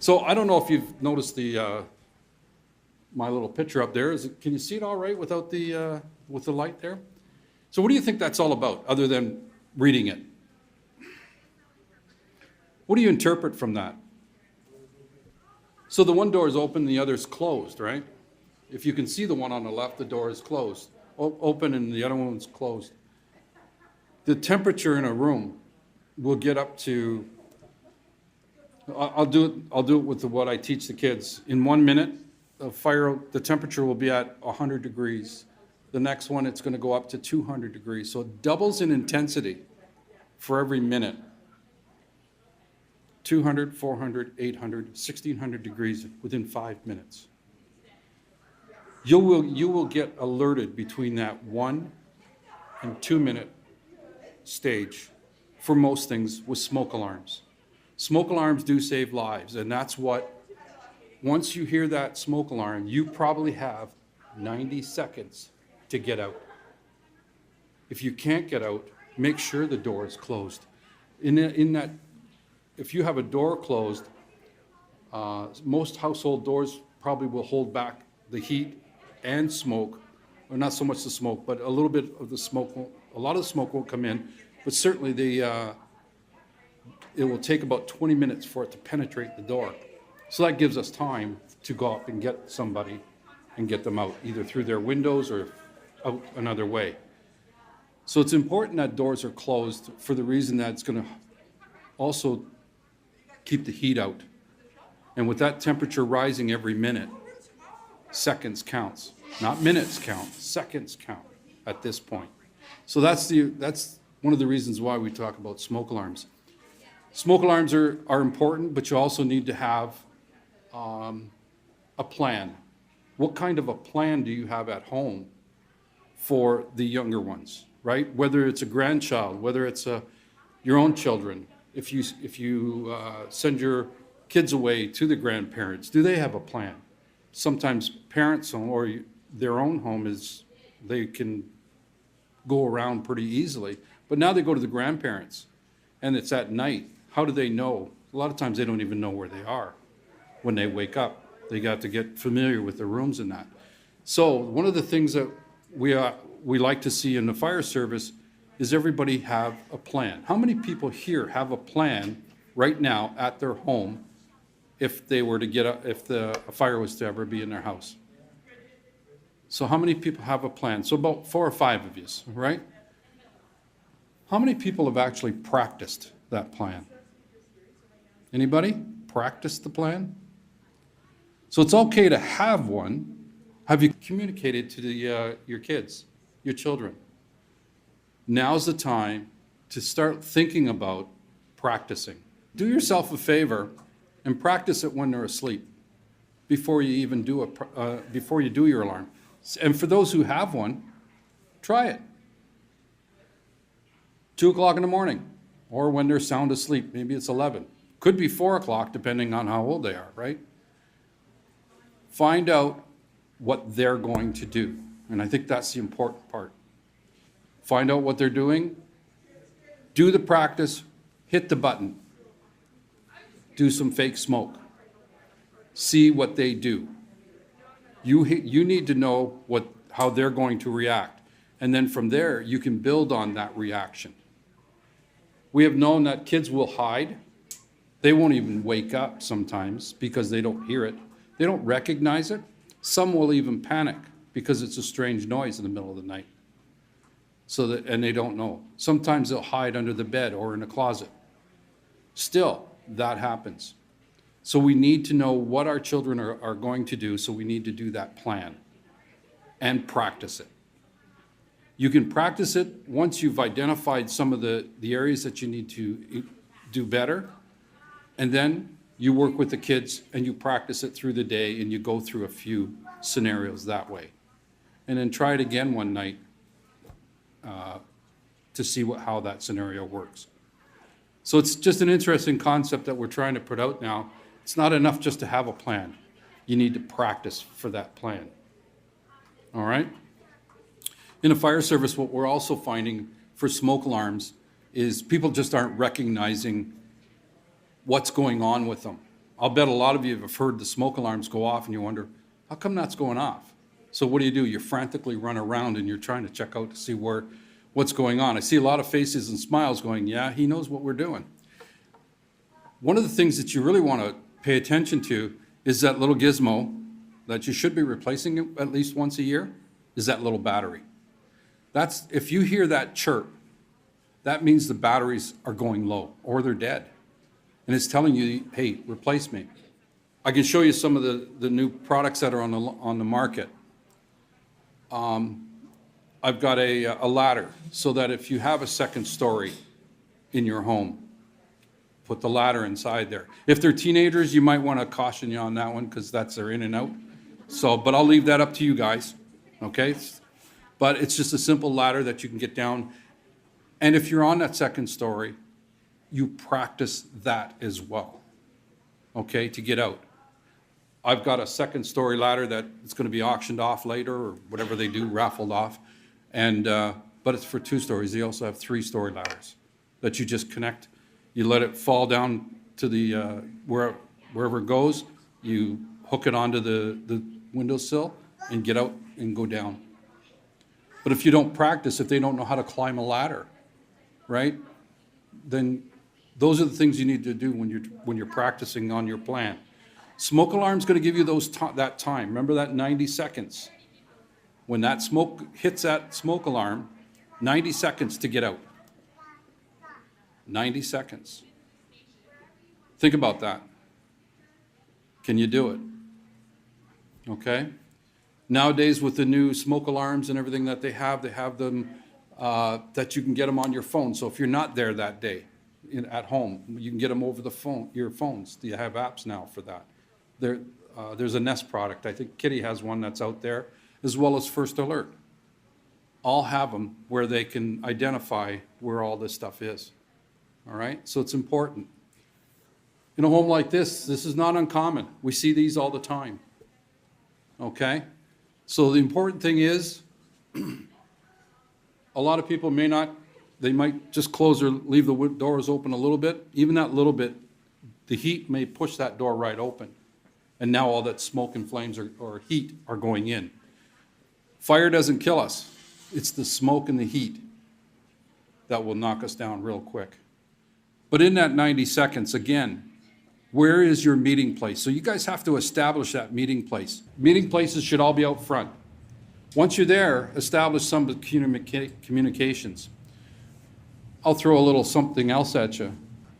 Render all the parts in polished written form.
So I don't know if you've noticed the my little picture up there. Can you see it all right without the with the light there? So what do you think that's all about, other than reading it? What do you interpret from that? So the one door is open, the other is closed, right? If you can see the one on the left, the door is closed, open, and the other one's closed. The temperature in a room will get up to, I'll do it with what I teach the kids. In 1 minute, the temperature will be at 100 degrees. The next one, it's going to go up to 200 degrees. So it doubles in intensity for every minute. 200, 400, 800, 1600 degrees within 5 minutes. You will get alerted between that 1 and 2 minute stage for most things with smoke alarms. Smoke alarms do save lives, and that's what, once you hear that smoke alarm, you probably have 90 seconds to get out. If you can't get out, make sure the door is closed. In that, if you have a door closed, most household doors probably will hold back the heat and smoke, or not so much the smoke, but a little bit of the smoke, a lot of the smoke won't come in, but certainly it will take about 20 minutes for it to penetrate the door. So that gives us time to go up and get somebody and get them out, either through their windows or out another way. So it's important that doors are closed for the reason that it's going to also keep the heat out. And with that temperature rising every minute, seconds counts. Not minutes count, seconds count at this point. So that's one of the reasons why we talk about smoke alarms. Smoke alarms are important, but you also need to have a plan. What kind of a plan do you have at home for the younger ones, right? Whether it's a grandchild, whether it's your own children. If you send your kids away to the grandparents, do they have a plan? Sometimes parents' home or their own home they can go around pretty easily. But now they go to the grandparents, and it's at night. How do they know? A lot of times they don't even know where they are when they wake up. They got to get familiar with the rooms and that. So one of the things that we like to see in the fire service is everybody have a plan. How many people here have a plan right now at their home if they were to if a fire was to ever be in their house? So how many people have a plan? So about 4 or 5 of you, right? How many people have actually practiced that plan? Anybody practiced the plan? So it's okay to have one. Have you communicated to your kids, your children? Now's the time to start thinking about practicing. Do yourself a favor and practice it when they're asleep before you even before you do your alarm. And for those who have one, try it. 2 o'clock in the morning, or when they're sound asleep. Maybe it's 11. Could be 4 o'clock, depending on how old they are, right? Find out what they're going to do. And I think that's the important part. Find out what they're doing. Do the practice. Hit the button. Do some fake smoke. See what they do. You need to know how they're going to react. And then from there, you can build on that reaction. We have known that kids will hide. They won't even wake up sometimes because they don't hear it. They don't recognize it. Some will even panic because it's a strange noise in the middle of the night. And they don't know. Sometimes they'll hide under the bed or in a closet. Still, that happens. So we need to know what our children are going to do, so we need to do that plan and practice it. You can practice it once you've identified some of the areas that you need to do better, and then you work with the kids and you practice it through the day and you go through a few scenarios that way. And then try it again one night to see how that scenario works. So it's just an interesting concept that we're trying to put out now. It's not enough just to have a plan. You need to practice for that plan. All right? In the fire service, what we're also finding for smoke alarms is people just aren't recognizing what's going on with them. I'll bet a lot of you have heard the smoke alarms go off and you wonder, how come that's going off? So what do? You frantically run around and you're trying to check out to see what's going on. I see a lot of faces and smiles going, yeah, he knows what we're doing. One of the things that you really want to pay attention to is that little gizmo that you should be replacing at least once a year, is that little battery. If you hear that chirp, that means the batteries are going low or they're dead. And it's telling you, hey, replace me. I can show you some of the new products that are on the market. I've got a ladder so that if you have a second story in your home, put the ladder inside there. If they're teenagers, you might want to caution you on that one because that's their in and out. But I'll leave that up to you guys, okay? But it's just a simple ladder that you can get down. And if you're on that second story, you practice that as well, okay, to get out. I've got a second story ladder that it's going to be auctioned off later or whatever they do, raffled off. But it's for 2 stories. They also have 3-story ladders that you just connect. You let it fall down to the wherever it goes. You hook it onto the windowsill and get out and go down. But if you don't practice, if they don't know how to climb a ladder, right, then those are the things you need to do when you're practicing on your plan. Smoke alarm's going to give you that time. Remember that 90 seconds. When that smoke hits that smoke alarm, 90 seconds to get out. 90 seconds. Think about that. Can you do it? Okay? Nowadays with the new smoke alarms and everything that they have them that you can get them on your phone. So if you're not there that day at home, you can get them over the phone, your phones. You have apps now for that. There's a Nest product. I think Kitty has one that's out there, as well as First Alert. All have them where they can identify where all this stuff is. All right? So it's important. In a home like this is not uncommon. We see these all the time. Okay? So the important thing is, a lot of people they might just close or leave the doors open a little bit. Even that little bit, the heat may push that door right open. And now all that smoke and flames or heat are going in. Fire doesn't kill us. It's the smoke and the heat that will knock us down real quick. But in that 90 seconds, again, where is your meeting place? So you guys have to establish that meeting place. Meeting places should all be out front. Once you're there, establish some communications. I'll throw a little something else at you.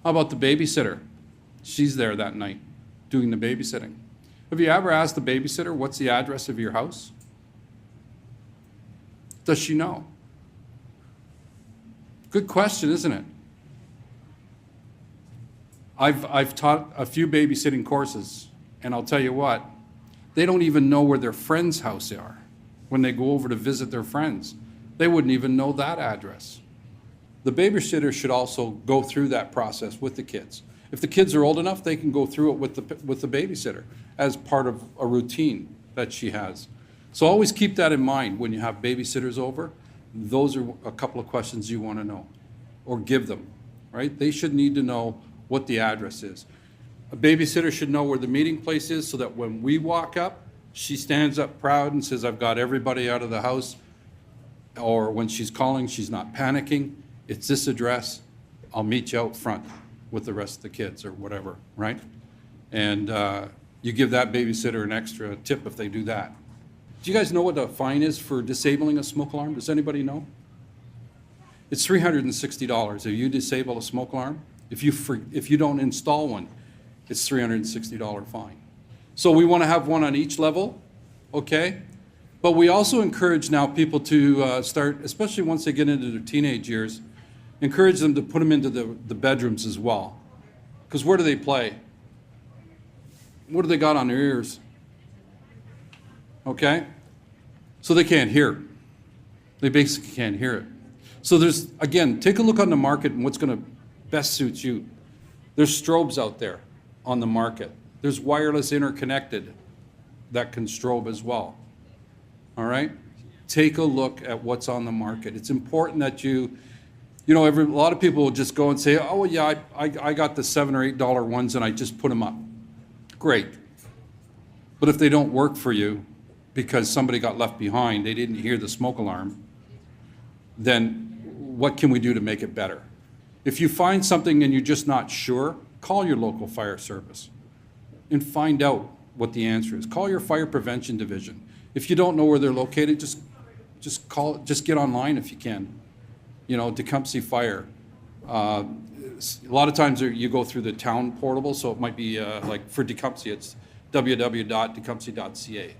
How about the babysitter? She's there that night doing the babysitting. Have you ever asked the babysitter, what's the address of your house? Does she know? Good question, isn't it? I've taught a few babysitting courses, and I'll tell you what, they don't even know where their friends' house are when they go over to visit their friends. They wouldn't even know that address. The babysitter should also go through that process with the kids. If the kids are old enough, they can go through it with the babysitter as part of a routine that she has. So always keep that in mind when you have babysitters over. Those are a couple of questions you want to know or give them, right? They should need to know what the address is. A babysitter should know where the meeting place is so that when we walk up, she stands up proud and says, I've got everybody out of the house. Or when she's calling, she's not panicking. It's this address. I'll meet you out front with the rest of the kids or whatever, right? And you give that babysitter an extra tip if they do that. Do you guys know what the fine is for disabling a smoke alarm? Does anybody know? It's $360 if you disable a smoke alarm. If you don't install one, it's $360 fine. So we want to have one on each level, okay? But we also encourage now people to start, especially once they get into their teenage years, encourage them to put them into the bedrooms as well. Because where do they play? What do they got on their ears? Okay? So they can't hear. They basically can't hear it. So there's, again, take a look on the market and what's going to best suit you. There's strobes out there on the market. There's wireless interconnected that can strobe as well. All right? Take a look at what's on the market. It's important that a lot of people will just go and say, oh yeah, I got the $7 or $8 ones and I just put them up. great. But if they don't work for you because somebody got left behind, they didn't hear the smoke alarm, then what can we do to make it better? If you find something and you're just not sure, call your local fire service and find out what the answer is. Call your fire prevention division. If you don't know where they're located, just get online if you can. You know, Tecumseh Fire. A lot of times you go through the town portable, so it might be like for Tecumseh, it's www.tecumseh.ca.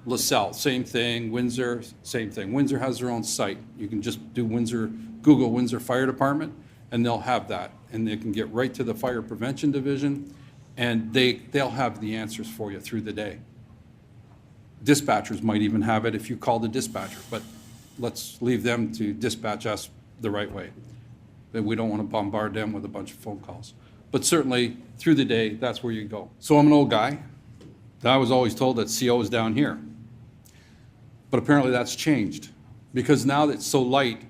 LaSalle, same thing. Windsor, same thing. Windsor has their own site. You can just do Google Windsor Fire Department, and they'll have that. And they can get right to the Fire Prevention Division, and they'll have the answers for you through the day. Dispatchers might even have it if you call the dispatcher, but let's leave them to dispatch us the right way. That we don't want to bombard them with a bunch of phone calls. But certainly, through the day, that's where you go. So I'm an old guy. I was always told that CO is down here. But apparently that's changed, because now that it's so light,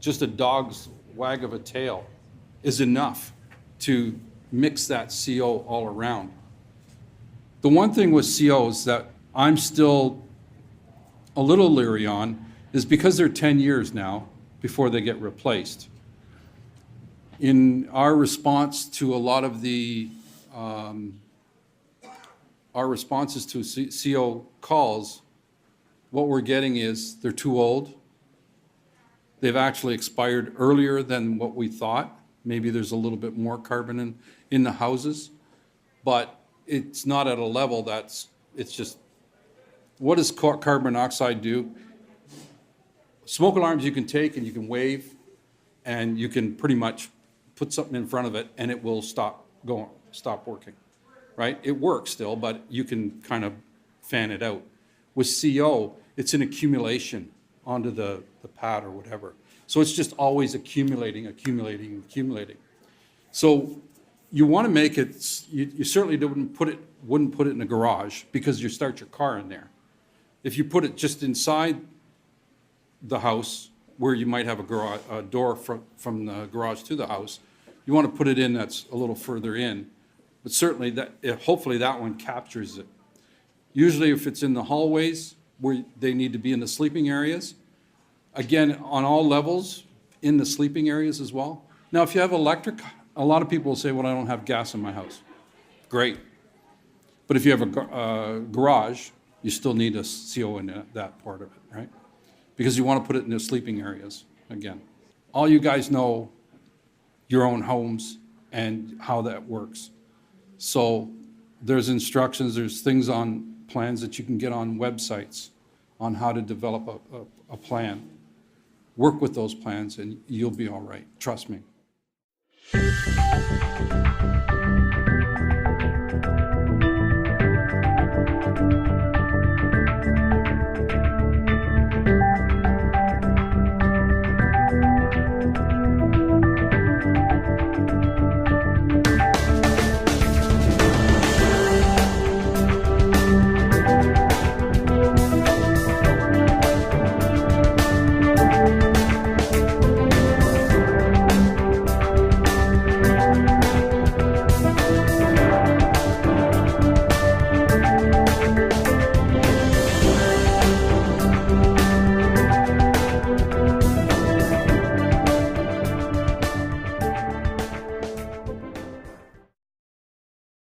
just a dog's wag of a tail is enough to mix that CO all around. The one thing with COs that I'm still a little leery on is because they're 10 years now before they get replaced. In our response to a lot of the our responses to CO calls, what we're getting is they're too old. They've actually expired earlier than what we thought. Maybe there's a little bit more carbon in the houses, but it's not at a level it's just, what does carbon monoxide do? Smoke alarms you can take and you can wave, and you can pretty much put something in front of it and it will stop working, right? It works still, but you can kind of fan it out. With CO, it's an accumulation onto the pad or whatever. So it's just always accumulating. So you want to make it, you certainly wouldn't put it in a garage, because you start your car in there. If you put it just inside the house, where you might have a door from the garage to the house, you want to put it in that's a little further in. But certainly, hopefully that one captures it. Usually if it's in the hallways where they need to be in the sleeping areas, again, on all levels, in the sleeping areas as well. Now, if you have electric, a lot of people will say, well, I don't have gas in my house. Great. But if you have a garage, you still need a CO in that part of it, right? Because you want to put it in the sleeping areas, again. All you guys know your own homes and how that works. So there's instructions, there's things on plans that you can get on websites on how to develop a plan. Work with those plans and you'll be all right, trust me.